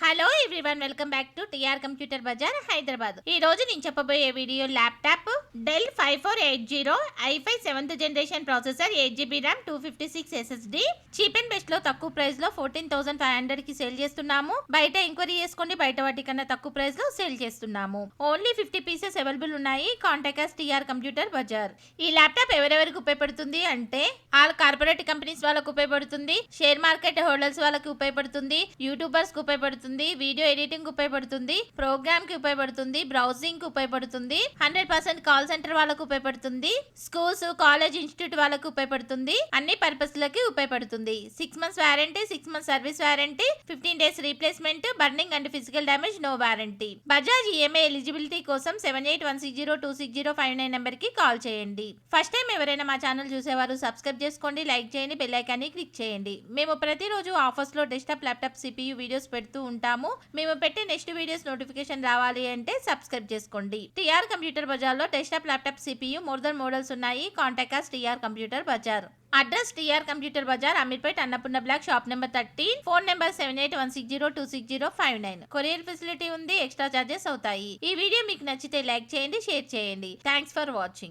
Hello everyone, welcome back to TR computer Bazaar Hyderabad. ఈ రోజు నేను చెప్పబోయే video laptop Dell 5480 i5 7th generation processor 8GB RAM 256 SSD cheap and best లో తక్కువ price లో 14,500 కి సేల్ చేస్తున్నాము. బయట ఎంక్వైరీ చేసుకోండి, బయట వాటి కన్నా తక్కువ ప్రైస్ లో సేల్ చేస్తున్నాము. ఓన్లీ 50 పీసెస్ అవైలబుల్ ఉన్నాయి. Contact us TR computer Bazaar. ఈ ల్యాప్టాప్ ఎవరెవరికి ఉపయోగపడుతుంది అంటే ఆల్ కార్పొరేట్ కంపెనీస్ వాళ్ళకు ఉపయోగపడుతుంది, షేర్ మార్కెట్ హోల్డర్స్ వాళ్ళకి ఉపయోగపడుతుంది, యూట్యూబర్స్ కు ఉపయోగపడుతుంది, వీడియో ఎడిటింగ్ కు ఉపయోగపడుతుంది, ప్రోగ్రామ్ కి ఉపయోగపడుతుంది, బ్రౌజింగ్ కు ఉపయోగపడుతుంది, 100% కాల్ సెంటర్ వాళ్ళకు ఉపయోగపడుతుంది, స్కూల్స్ కాలేజ్ ఇన్స్టిట్యూట్ వాళ్ళకు ఉపయోగపడుతుంది, అన్ని పర్పస్ లకి ఉపయోగపడుతుంది. 6 months warranty, 6 months service warranty, 15 days replacement, burning and physical damage no warranty. Bajaj EMI eligibility కోసం 7816026059 నెంబర్ కి కాల్ చేయండి. ఫస్ట్ టైం ఎవరైనా మా ఛానల్ చూసేవారు సబ్స్క్రైబ్ చేసుకోండి, లైక్ చేయండి, బెల్ ఐకాన్ ని క్లిక్ చేయండి. మేము ప్రతిరోజు ఆఫర్స్ లో డెస్క్టాప్, ల్యాప్టాప్, సిపియు వీడియోస్ పెడుతూ ఉంటాము. మేము పెట్టే నెక్స్ట్ వీడియోస్ నోటిఫికేషన్ రావాలి అంటే సబ్స్క్రైబ్ చేసుకోండి. టిఆర్ కంప్యూటర్ బజార్ లో desktop, laptop, CPU more than models ఉన్నాయి. Contact us TR computer Bazar. Address TR computer Bazar, Ameerpet, Annapurna block, shop number 13, phone number 7816026059. Courier facility ఉంది, ఎక్స్ట్రా చార్జెస్ అవుతాయి. ఈ వీడియో మీకు నచ్చితే లైక్ చేయండి, షేర్ చేయండి. Thanks for watching.